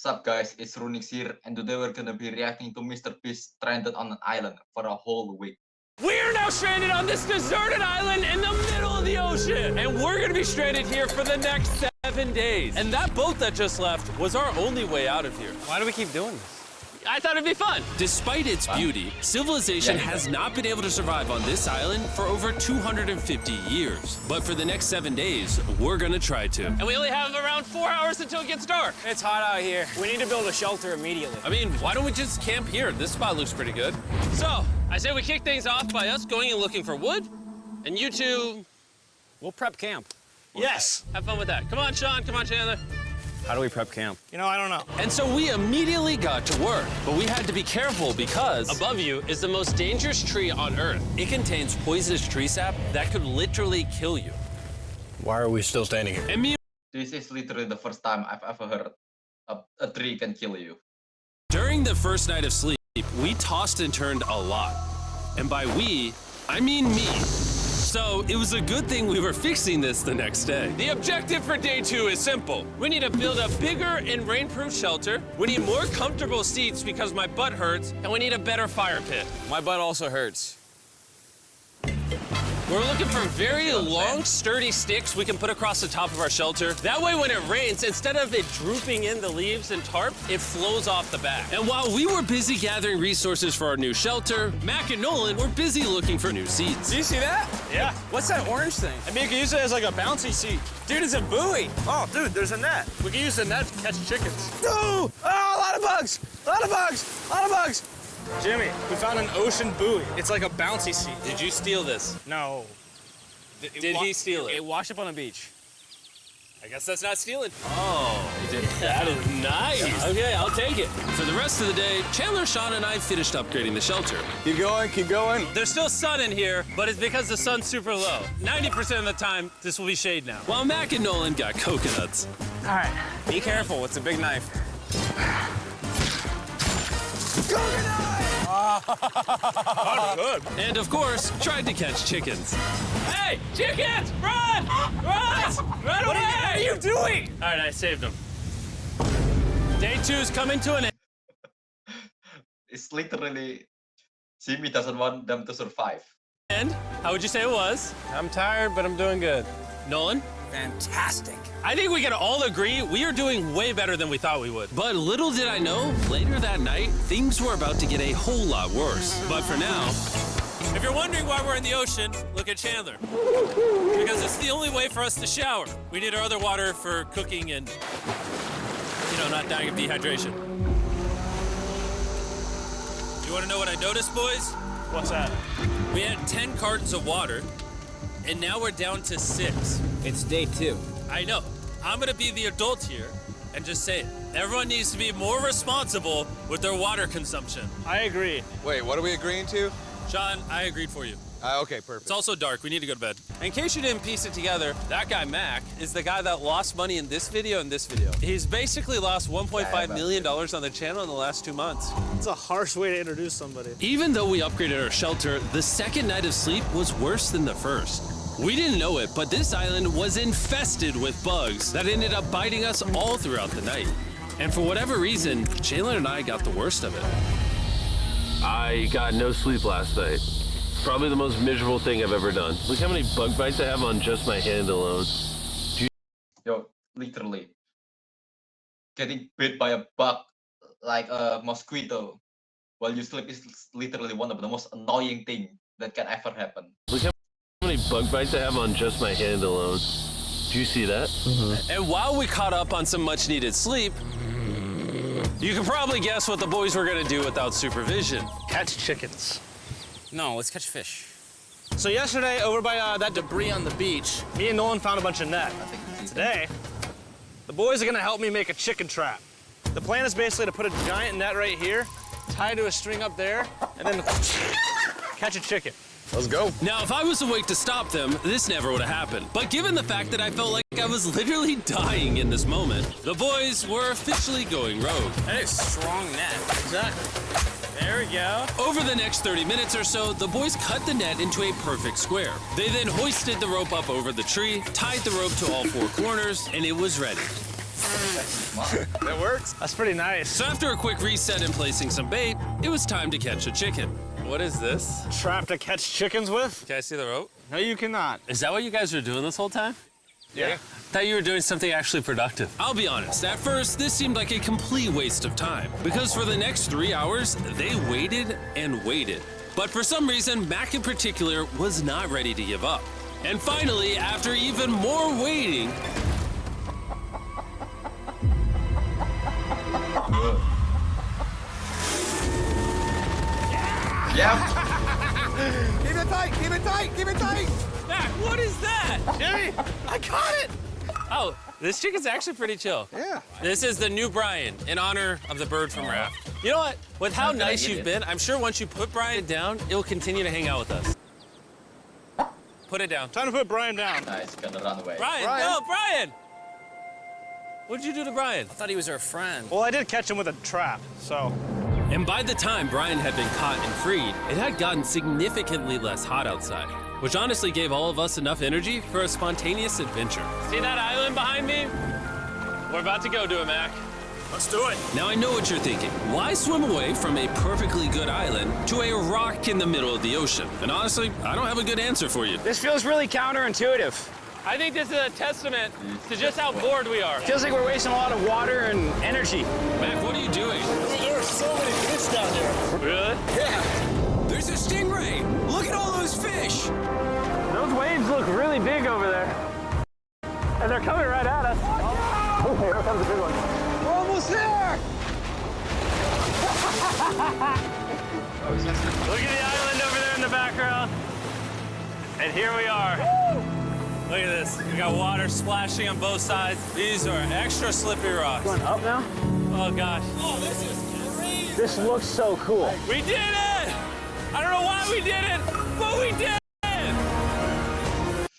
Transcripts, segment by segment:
Sup guys, it's Rhoenix here, and today we're gonna be reacting to MrBeast stranded on an island for a whole week. We're now stranded on this deserted island in the middle of the ocean, and we're gonna be stranded here for the next 7 days. And that boat that just left was our only way out of here. Why do we keep doing this? I thought it'd be fun. Despite its beauty, civilization has not been able to survive on this island for over 250 years. But for the next 7 days, we're gonna try to. And we only have around 4 hours until it gets dark. It's hot out here. We need to build a shelter immediately. I mean, why don't we just camp here? This spot looks pretty good. So, I say we kick things off by us going and looking for wood, and you two... We'll prep camp. Yes! Have fun with that. Come on, Sean. Come on, Chandler. How do we prep camp? You know, I don't know. And so we immediately got to work, but we had to be careful because above you is the most dangerous tree on Earth. it contains poisonous tree sap that could literally kill you. Why are we still standing here? And me This is literally the first time I've ever heard a tree can kill you. During the first night of sleep, we tossed and turned a lot. And by we, I mean me. So it was a good thing we were fixing this the next day. The objective for day 2 is simple. We need to build a bigger and rainproof shelter. We need more comfortable seats because my butt hurts, and we need a better fire pit. My butt also hurts. We're looking for very long, sturdy sticks we can put across the top of our shelter. That way, when it rains, instead of it drooping in the leaves and tarp, it flows off the back. And while we were busy gathering resources for our new shelter, Mac and Nolan were busy looking for new seats. Do you see that? Yeah. What's that orange thing? I mean, you can use it as like a bouncy seat. Dude, it's a buoy. Oh, dude, there's a net. We can use the net to catch chickens. No! Oh, a lot of bugs! A lot of bugs! A lot of bugs! Jimmy, we found an ocean buoy. It's like a bouncy seat. Did you steal this? No. Did he steal it? It washed up on the beach. I guess that's not stealing. Oh, That is nice. Okay, I'll take it. for the rest of the day, Chandler, Sean, and I finished upgrading the shelter. Keep going, keep going. There's still sun in here, but it's because the sun's super low. 90% of the time, this will be shade now. While Mac and Nolan got coconuts. All right, be careful. It's a big knife. Good. And of course, tried to catch chickens. Hey, chickens, run! Run! Run away! What are you doing? All right, I saved them. Day 2 is coming to an end. It's literally Jimmy doesn't want them to survive. How would you say it was? I'm tired, but I'm doing good. Nolan? Fantastic. I think we can all agree we are doing way better than we thought we would. But little did I know, later that night, things were about to get a whole lot worse. But for now, If you're wondering why we're in the ocean, look at Chandler. Because it's the only way for us to shower. We need our other water for cooking and, not dying of dehydration. You want to know what I noticed, boys? What's that? We had 10 cartons of water, and now we're down to 6. It's day 2. I know. I'm gonna be the adult here and just say it. Everyone needs to be more responsible with their water consumption. I agree. Wait, what are we agreeing to? Sean, I agreed for you. Okay, perfect. It's also dark. We need to go to bed. In case you didn't piece it together, that guy, Mac, is the guy that lost money in this video and this video. He's basically lost $1.5 million on the channel in the last 2 months. It's a harsh way to introduce somebody. even though we upgraded our shelter, the second night of sleep was worse than the first. We didn't know it, but this island was infested with bugs that ended up biting us all throughout the night. And for whatever reason, Chandler and I got the worst of it. I got no sleep last night. Probably the most miserable thing I've ever done. Look how many bug bites I have on just my hand alone. Yo, literally. Getting bit by a bug like a mosquito while you sleep is literally one of the most annoying things that can ever happen. Look how many bug bites I have on just my hand alone. Do you see that? And while we caught up on some much needed sleep, you can probably guess what the boys were gonna do without supervision. Catch chickens. No, let's catch fish. So yesterday, over by that debris on the beach, me and Nolan found a bunch of net. Today, the boys are gonna help me make a chicken trap. The plan is basically to put a giant net right here, tie to a string up there, and then catch a chicken. Let's go. Now, if I was awake to stop them, this never would have happened. But given the fact that I felt like I was literally dying in this moment, the boys were officially going rogue. That is strong net. Exactly. There we go. Over the next 30 minutes or so, the boys cut the net into a perfect square. They then hoisted the rope up over the tree, tied the rope to all 4 corners, and it was ready. That works. That's pretty nice. So after a quick reset and placing some bait, it was time to catch a chicken. What is this? Trap to catch chickens with? Can I see the rope? No, you cannot. Is that what you guys were doing this whole time? Yeah. I thought you were doing something actually productive. I'll be honest, at first, this seemed like a complete waste of time. Because for the next 3 hours, they waited and waited. But for some reason, Mac in particular was not ready to give up. And finally, after even more waiting, Yeah. Keep it tight, keep it tight, keep it tight. Mac, what is that? Jimmy, I caught it. Oh, this chicken's actually pretty chill. Yeah. This is the new Brian in honor of the bird from Raft. You know what? With how Not gonna nice eat you've it. been, I'm sure once you put Brian down, it'll continue to hang out with us. Put it down. Time to put Brian down. Nice, gonna run away. Brian, Brian. no, Brian! What'd you do to Brian? I thought he was our friend. Well, I did catch him with a trap, so. and by the time Brian had been caught and freed, it had gotten significantly less hot outside, which honestly gave all of us enough energy for a spontaneous adventure. See that island behind me? We're about to go to it, Mac. Let's do it. Now I know what you're thinking. Why swim away from a perfectly good island to a rock in the middle of the ocean? And honestly, I don't have a good answer for you. This feels really counterintuitive. I think this is a testament to just how bored we are. Feels like we're wasting a lot of water and energy. Mac, what are you doing? There are so many fish down there. Really? Yeah. There's a stingray. Look at all those fish. Those waves look really big over there. And they're coming right at us. Oh, here comes a big one. We're almost there. Look at the island over there in the background. And here we are. Look at this. We got water splashing on both sides. These are extra slippery rocks. Going up now? Oh, gosh. Oh, this is crazy. This looks so cool. We did it! I don't know why we did it, but we did it!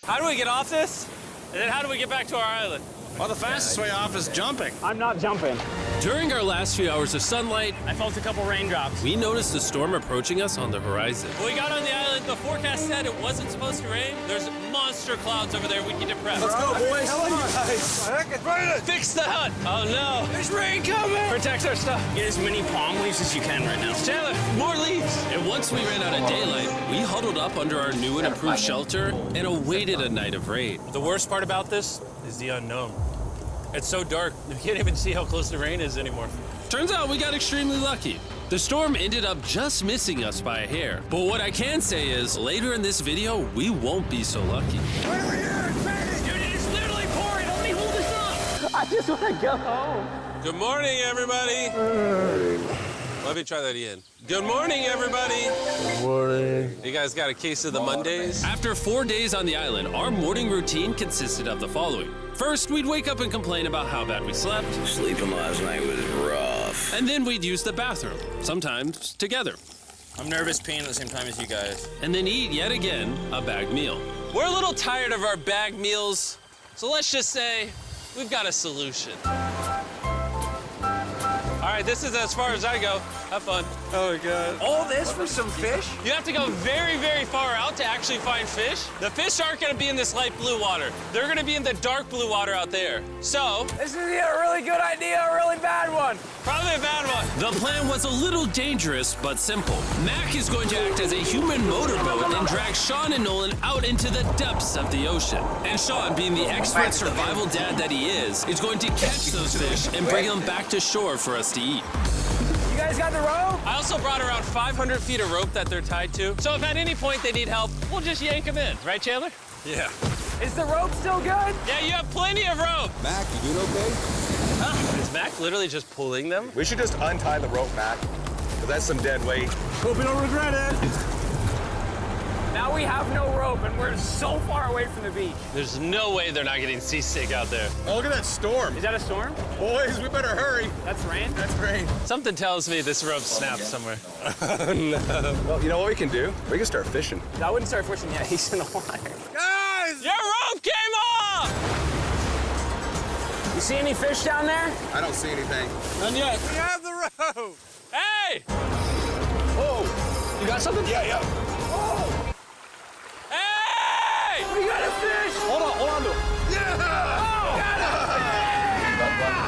How do we get off this? And then how do we get back to our island? Well, the fastest way off is jumping. I'm not jumping. During our last few hours of sunlight, I felt a couple raindrops. we noticed a storm approaching us on the horizon. When we got on the island, the forecast said it wasn't supposed to rain. There's monster clouds over there. We get depressed. Let's go, boys. Come on, guys. Fix the hut. Oh, no. There's rain coming. Protect our stuff. Get as many palm leaves as you can right now. Chandler, more leaves. And once we ran out of daylight, we huddled up under our new and improved shelter and awaited a night of rain. The worst part about this is the unknown. It's so dark, you can't even see how close the rain is anymore. Turns out we got extremely lucky. The storm ended up just missing us by a hair. But what I can say is, later in this video, we won't be so lucky. Wait over here. It's raining. Dude, it is literally pouring. Let me hold this up. I just want to go home. Good morning, everybody. Let me try that again. Good morning, everybody. Good morning. You guys got a case of the Mondays? After 4 days on the island, our morning routine consisted of the following. First, we'd wake up and complain about how bad we slept. Sleeping last night was rough. And then we'd use the bathroom, sometimes together. I'm nervous peeing at the same time as you guys. And then eat, yet again, a bagged meal. We're a little tired of our bagged meals, so let's just say we've got a solution. All right, this is as far as I go. Have fun. Oh, my God. All this for some fish? You have to go very, very far out to actually find fish. The fish aren't gonna be in this light blue water. They're gonna be in the dark blue water out there. So, This is either a really good idea or a really bad one. probably a bad one. The plan was a little dangerous, but simple. Mac is going to act as a human motorboat and drag Sean and Nolan out into the depths of the ocean. And Sean, being the expert survival dad that he is going to catch those fish and bring them back to shore for us to eat. You guys got the rope? I also brought around 500 feet of rope that they're tied to. So if at any point they need help, we'll just yank them in. Right, Chandler? Yeah. Is the rope still good? Yeah, you have plenty of rope. Mac, you doing okay? Is Mac literally just pulling them? We should just untie the rope, Mac. Because that's some dead weight. Hope you don't regret it. Now we have no rope and we're so far away from the beach. There's no way they're not getting seasick out there. Oh, look at that storm. Is that a storm? Boys, we better hurry. That's rain? That's rain. Something tells me this rope snapped somewhere. Oh, no. Well, you know what we can do? We can start fishing. I wouldn't start fishing yet. He's in the water. Guys! Your rope came off! You see any fish down there? I don't see anything. None yet. We have the rope. Hey! Oh, you got something? Yeah. Oh, Hey! we got a fish. Hold on to it. Yeah! Oh, got it.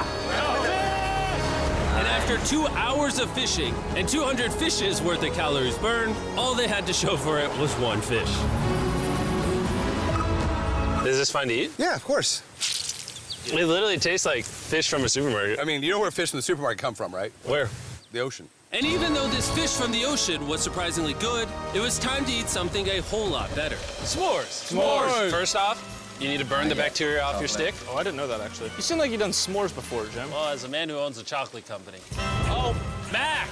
After 2 hours of fishing and 200 fishes worth of calories burned, all they had to show for it was one fish. Is this fine to eat? Yeah, of course. It literally tastes like fish from a supermarket. I mean, you know where fish from the supermarket come from, right? Where? The ocean. And even though this fish from the ocean was surprisingly good, it was time to eat something a whole lot better. S'mores. S'mores. First off, you need to burn the bacteria off your stick. Oh, I didn't know that, actually. You seem like you've done s'mores before, Jim. Well, as a man who owns a chocolate company. Oh, Mac!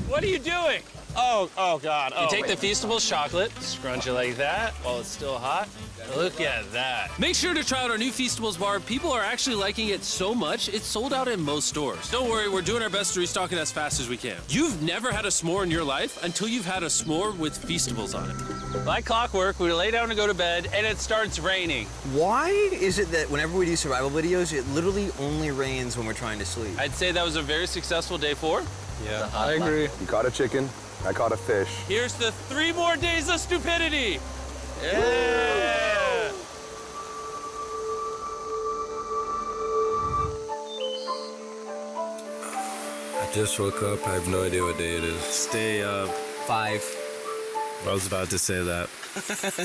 What are you doing? Oh, God. You take the Feastables chocolate, scrunch it like that while it's still hot. Look at that. Make sure to try out our new Feastables bar. People are actually liking it so much, it's sold out in most stores. Don't worry, we're doing our best to restock it as fast as we can. You've never had a s'more in your life until you've had a s'more with Feastables on it. Like clockwork, we lay down to go to bed, and it starts raining. Why is it that whenever we do survival videos, it literally only rains when we're trying to sleep? I'd say that was a very successful day 4. Yeah, I agree. You caught a chicken. I caught a fish. Here's the 3 more days of stupidity. Yeah! I just woke up. I have no idea what day it is. Stay up. 5. I was about to say that.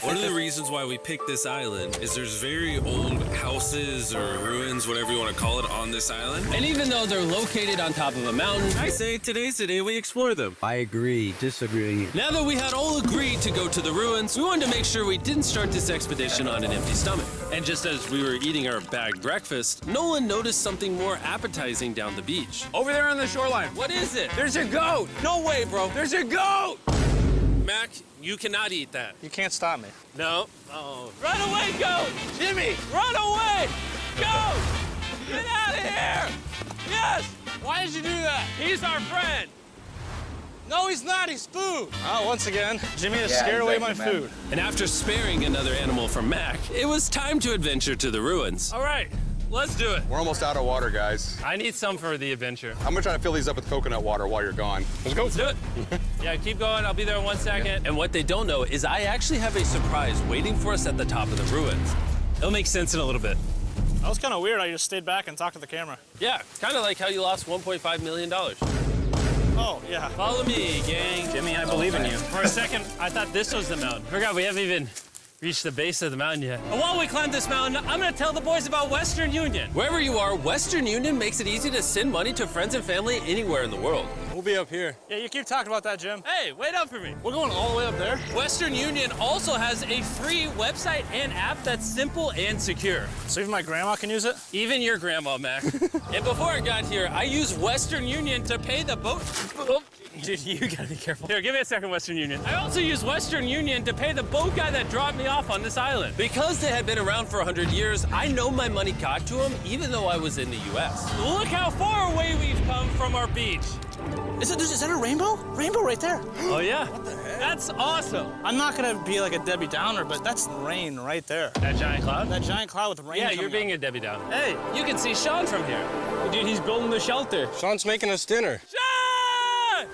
One of the reasons why we picked this island is there's very old houses or ruins, whatever you want to call it, on this island. And even though they're located on top of a mountain, I say today's the day we explore them. I agree. Disagree. Now that we had all agreed to go to the ruins, we wanted to make sure we didn't start this expedition on an empty stomach. And just as we were eating our bag breakfast, Nolan noticed something more appetizing down the beach. Over there on the shoreline. What is it? There's a goat. No way, bro. There's a goat. Mac, you cannot eat that. You can't stop me. No. Oh. Run away, goat! Jimmy. Run away! Goat! Get out of here! Yes! Why did you do that? He's our friend! No, he's not. He's food. Oh, once again, Jimmy has Yeah, scared away my exactly, food. And after sparing another animal from Mac, it was time to adventure to the ruins. All right, let's do it. We're almost out of water, guys. I need some for the adventure. I'm gonna try to fill these up with coconut water while you're gone. Let's go. Let's do it. Yeah, keep going. I'll be there in 1 second. And what they don't know is I actually have a surprise waiting for us at the top of the ruins. It'll make sense in a little bit. That was kind of weird. I just stayed back and talked to the camera. Yeah, kind of like how you lost $1.5 million. Oh, yeah. Follow me, gang. Jimmy, I believe in you. For a second, I thought this was the mountain. Forgot we haven't even reached the base of the mountain yet. And while we climb this mountain, I'm gonna tell the boys about Western Union. Wherever you are, Western Union makes it easy to send money to friends and family anywhere in the world. We'll be up here. Yeah, you keep talking about that, Jim. Hey, wait up for me. We're going all the way up there. Western Union also has a free website and app that's simple and secure. So even my grandma can use it? Even your grandma, Mac. And before I got here, I used Western Union to pay the boat. Oh, dude, you gotta be careful. Here, give me a second, Western Union. I also used Western Union to pay the boat guy that dropped me off on this island. Because they had been around for 100 years, I know my money got to them even though I was in the US. Look how far away we've come from our beach. Is that a rainbow? Rainbow right there. Oh, yeah? What the heck? That's awesome. I'm not gonna be like a Debbie Downer, but that's rain right there. That giant cloud? That giant cloud with rain. Yeah, you're being a Debbie Downer. Hey, you can see Sean from here. Dude, he's building the shelter. Sean's making us dinner. Sean!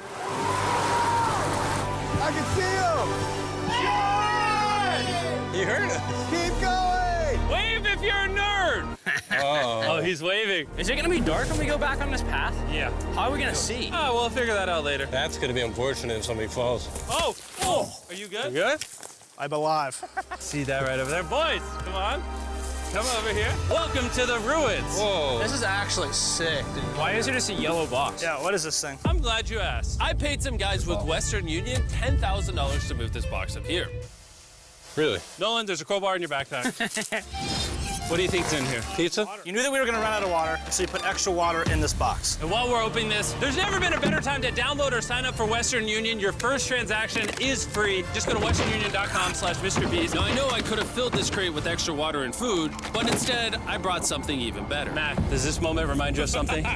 I can see him! Sean! You heard it. Keep going! Wave if you're a nerd. Oh, he's waving. Is it gonna be dark when we go back on this path? Yeah. How are we gonna see? Oh, we'll figure that out later. That's gonna be unfortunate if somebody falls. Oh, are you good? You good? I'm alive. See that right over there? Boys, come on. Come over here. Welcome to the ruins. Whoa. This is actually sick, dude. Why is there just a yellow box? Yeah, what is this thing? I'm glad you asked. I paid some guys with Western Union $10,000 to move this box up here. Really? Nolan, there's a crowbar in your backpack. What do you think's in here? Pizza? You knew that we were gonna run out of water, so you put extra water in this box. And while we're opening this, there's never been a better time to download or sign up for Western Union. Your first transaction is free. Just go to westernunion.com/MrBeast. Now, I know I could have filled this crate with extra water and food, but instead, I brought something even better. Mac, does this moment remind you of something?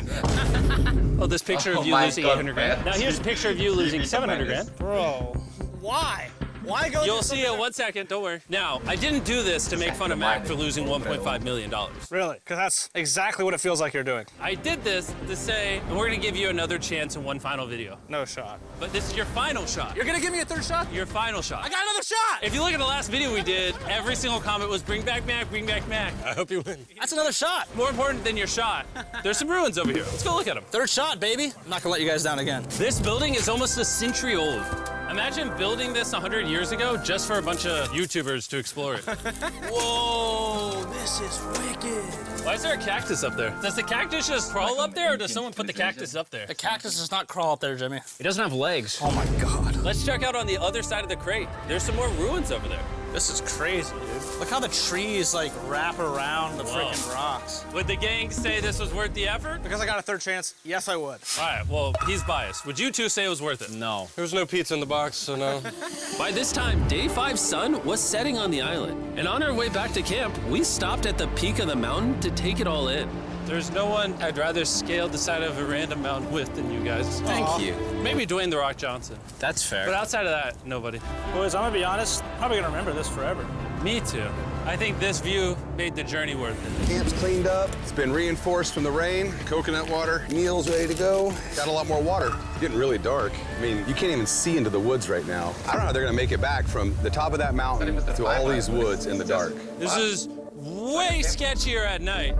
Oh, this picture of you my losing God, 800 grand. man. Now, here's a picture of you losing 700 grand. Bro, why? Why go? You'll see in 1 second, don't worry. Now, I didn't do this to make fun of Mac for losing $1.5 million. Really? Because that's exactly what it feels like you're doing. I did this to say, and we're gonna give you another chance in one final video. No shot. But this is your final shot. You're gonna give me a third shot? Your final shot. I got another shot! If you look at the last video we did, every single comment was bring back Mac, bring back Mac. I hope you win. That's another shot. More important than your shot, there's some ruins over here. Let's go look at them. Third shot, baby. I'm not gonna let you guys down again. This building is almost a century old. Imagine building this 100 years ago just for a bunch of YouTubers to explore it. Whoa, this is wicked. Why is there a cactus up there? Does the cactus just crawl up there, or does someone put the cactus up there? The cactus does not crawl up there, Jimmy. It doesn't have legs. Oh my God. Let's check out on the other side of the crate. There's some more ruins over there. This is crazy, dude. Look how the trees like wrap around the freaking rocks. Would the gang say this was worth the effort? Because I got a third chance, yes, I would. All right, well, he's biased. Would you two say it was worth it? No. There was no pizza in the box, so no. By this time, Day 5's sun was setting on the island. And on our way back to camp, we stopped at the peak of the mountain to take it all in. There's no one I'd rather scale the side of a random mountain with than you guys. Thank you. Maybe Dwayne The Rock Johnson. That's fair. But outside of that, nobody. Boys, I'm gonna be honest, probably gonna remember this forever. Me too. I think this view made the journey worth it. Camp's cleaned up. It's been reinforced from the rain. Coconut water. Meal's ready to go. Got a lot more water. It's getting really dark. I mean, you can't even see into the woods right now. I don't know how they're gonna make it back from the top of that mountain to all these woods in the dark. This is way sketchier at night.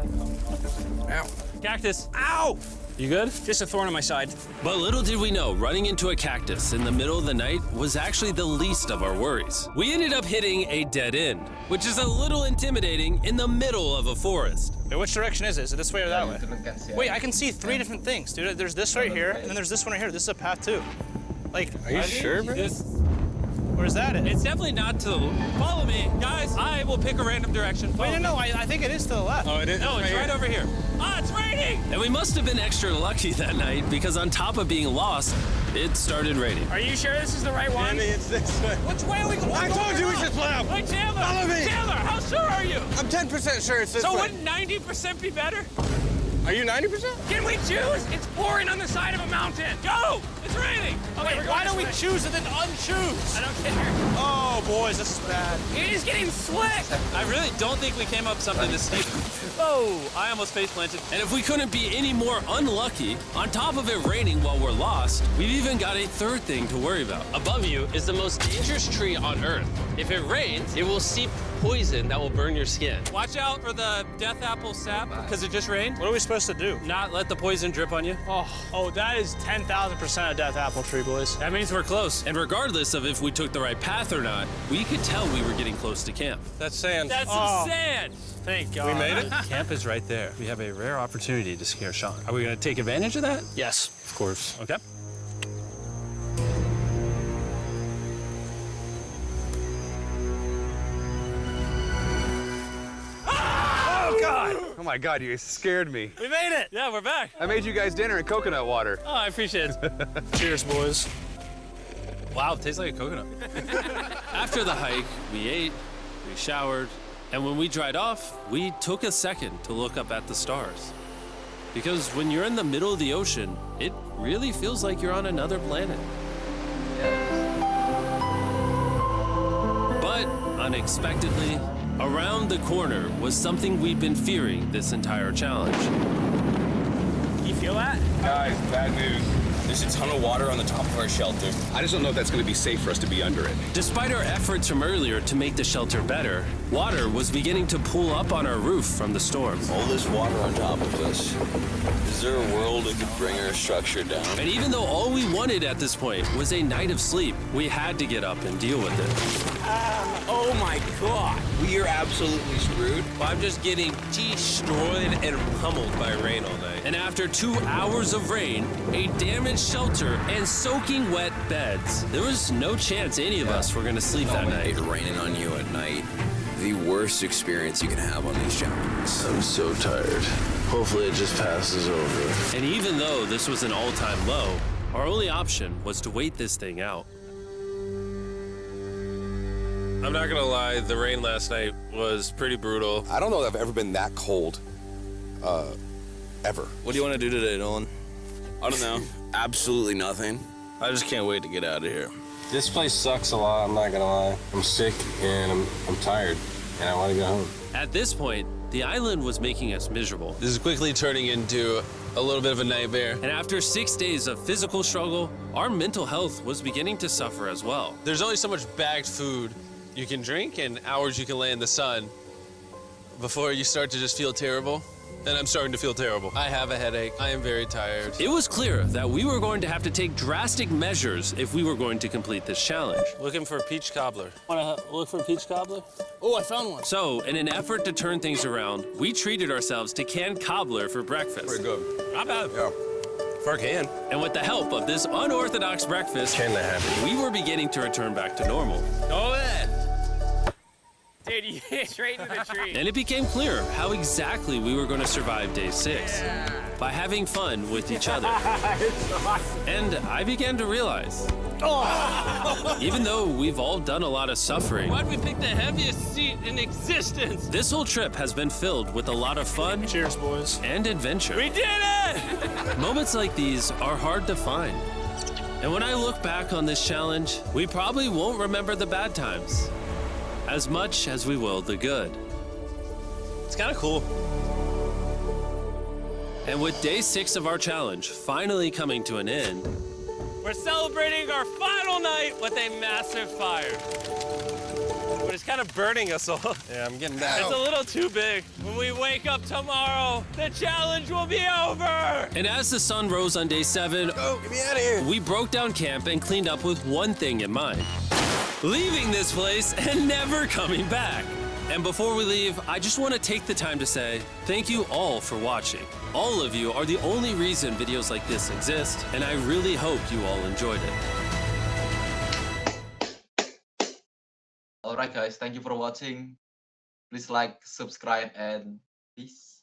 Ow. Cactus. Ow! You good? Just a thorn on my side. But little did we know, running into a cactus in the middle of the night was actually the least of our worries. We ended up hitting a dead end, which is a little intimidating in the middle of a forest. Wait, which direction is it? Is it this way or that way? Wait, I can see 3 different things, dude. There's this right here, and then there's this one right here. This is a path too. Like, Are you sure, bro? where's that at? It's definitely not to the... Follow me, guys. I will pick a random direction. Wait, no, I think it is to the left. Oh, it is? No, it's right over here. Ah, it's raining! And we must have been extra lucky that night because on top of being lost, it started raining. Are you sure this is the right one? it's this way. Which way are we going? I told you we should plow. Wait, Chandler! Follow me. Chandler, how sure are you? I'm 10% sure it's this So way. wouldn't 90% be better? Are you 90%? Can we choose? It's pouring on the side of a mountain. Go! It's raining! Okay, Why don't we choose and then unchoose? I don't care. Oh, boys, this is bad. It is getting slick. I really don't think we came up with something this steep. Oh, I almost face planted. And if we couldn't be any more unlucky, on top of it raining while we're lost, we've even got a third thing to worry about. Above you is the most dangerous tree on Earth. If it rains, it will seep poison that will burn your skin. Watch out for the death apple sap, because it just rained. What are we supposed to do? Not let the poison drip on you. Oh, that is 10,000% a death apple tree, boys. That means we're close. And regardless of if we took the right path or not, we could tell we were getting close to camp. That's sand. That's some sand. Thank God. We made it? Camp is right there. We have a rare opportunity to scare Sean. Are we going to take advantage of that? Yes. Of course. Okay. Oh, God. Oh my God, you scared me. We made it. Yeah, we're back. I made you guys dinner and coconut water. Oh, I appreciate it. Cheers, boys. Wow, it tastes like a coconut. After the hike, we ate, we showered, and when we dried off, we took a second to look up at the stars. Because when you're in the middle of the ocean, it really feels like you're on another planet. But unexpectedly, around the corner was something we'd been fearing this entire challenge. You feel that? Guys, bad news. There's a ton of water on the top of our shelter. I just don't know if that's going to be safe for us to be under it. Despite our efforts from earlier to make the shelter better, water was beginning to pool up on our roof from the storm. All this water on top of us. Is there a world that could bring our structure down? And even though all we wanted at this point was a night of sleep, we had to get up and deal with it. Oh my God. We are absolutely screwed. I'm just getting destroyed and pummeled by rain all night. And after 2 hours of rain, a damaged shelter, and soaking wet beds, there was no chance any of us were going to sleep that night. It raining on you at night. The worst experience you can have on these challenges. I'm so tired. Hopefully it just passes over. And even though this was an all-time low, our only option was to wait this thing out. I'm not gonna lie, the rain last night was pretty brutal. I don't know that I've ever been that cold, ever. What do you want to do today, Nolan? I don't know. Absolutely nothing. I just can't wait to get out of here. This place sucks a lot, I'm not gonna lie. I'm sick and I'm tired and I want to go home. At this point, the island was making us miserable. This is quickly turning into a little bit of a nightmare. And after 6 days of physical struggle, our mental health was beginning to suffer as well. There's only so much bagged food you can drink and hours you can lay in the sun before you start to just feel terrible. And I'm starting to feel terrible. I have a headache. I am very tired. It was clear that we were going to have to take drastic measures if we were going to complete this challenge. Looking for a peach cobbler. Want to look for a peach cobbler? Oh, I found one. So, in an effort to turn things around, we treated ourselves to canned cobbler for breakfast. Pretty good. Not bad. Yeah. For a can. And with the help of this unorthodox breakfast, Kinda happy. we were beginning to return back to normal. Oh, man. Dude, you hit straight into the tree. And it became clear how exactly we were going to survive day 6. By having fun with each other. And I began to realize, even though we've all done a lot of suffering, Why'd we pick the heaviest seat in existence? this whole trip has been filled with a lot of fun. Cheers, boys. And adventure. We did it! Moments like these are hard to find. And when I look back on this challenge, we probably won't remember the bad times as much as we will the good. It's kind of cool. And with day 6 of our challenge finally coming to an end, We're celebrating our final night with a massive fire. But it's kind of burning us all. Yeah, I'm getting that. It's a little too big. When we wake up tomorrow, the challenge will be over! and as the sun rose on day 7, Oh, get me out of here. we broke down camp and cleaned up with one thing in mind: leaving this place and never coming back. And before we leave, I just want to take the time to say thank you all for watching. All of you are the only reason videos like this exist, and I really hope you all enjoyed it. Alright guys, thank you for watching. Please like, subscribe, and peace.